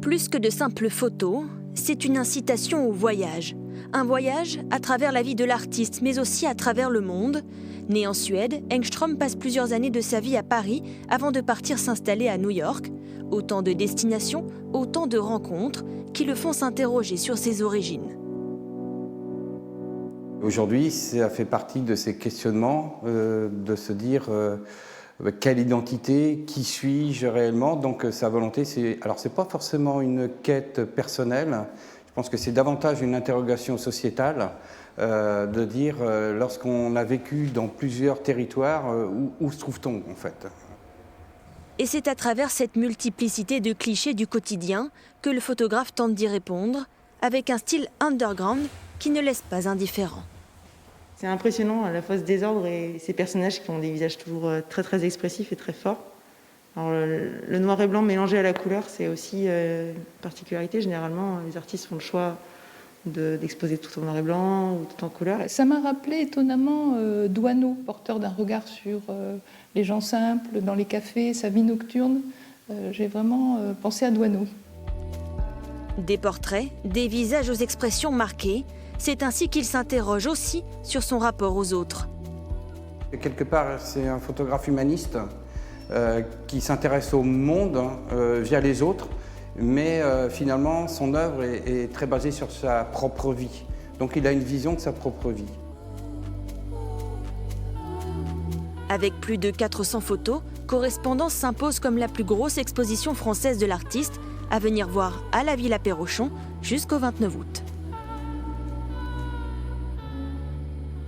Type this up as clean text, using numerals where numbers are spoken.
Plus que de simples photos, c'est une incitation au voyage. Un voyage à travers la vie de l'artiste, mais aussi à travers le monde. Né en Suède, Engström passe plusieurs années de sa vie à Paris avant de partir s'installer à New York. Autant de destinations, autant de rencontres qui le font s'interroger sur ses origines. Aujourd'hui, ça fait partie de ces questionnements, de se dire quelle identité, qui suis-je réellement. Donc sa volonté, c'est pas forcément une quête personnelle. Je pense que c'est davantage une interrogation sociétale, de dire lorsqu'on a vécu dans plusieurs territoires, où se trouve-t-on en fait ? Et c'est à travers cette multiplicité de clichés du quotidien que le photographe tente d'y répondre, avec un style underground qui ne laisse pas indifférent. C'est impressionnant à la fois ce désordre et ces personnages qui ont des visages toujours très très expressifs et très forts. Alors, le noir et blanc mélangé à la couleur, c'est aussi une particularité. Généralement, les artistes font le choix d'exposer tout en noir et blanc ou tout en couleur. Ça m'a rappelé étonnamment Doisneau, porteur d'un regard sur les gens simples, dans les cafés, sa vie nocturne. J'ai vraiment pensé à Doisneau. Des portraits, des visages aux expressions marquées. C'est ainsi qu'il s'interroge aussi sur son rapport aux autres. Quelque part, c'est un photographe humaniste qui s'intéresse au monde via les autres, mais finalement, son œuvre est très basée sur sa propre vie. Donc il a une vision de sa propre vie. Avec plus de 400 photos, Correspondance s'impose comme la plus grosse exposition française de l'artiste, à venir voir à la Villa Perrochon jusqu'au 29 août.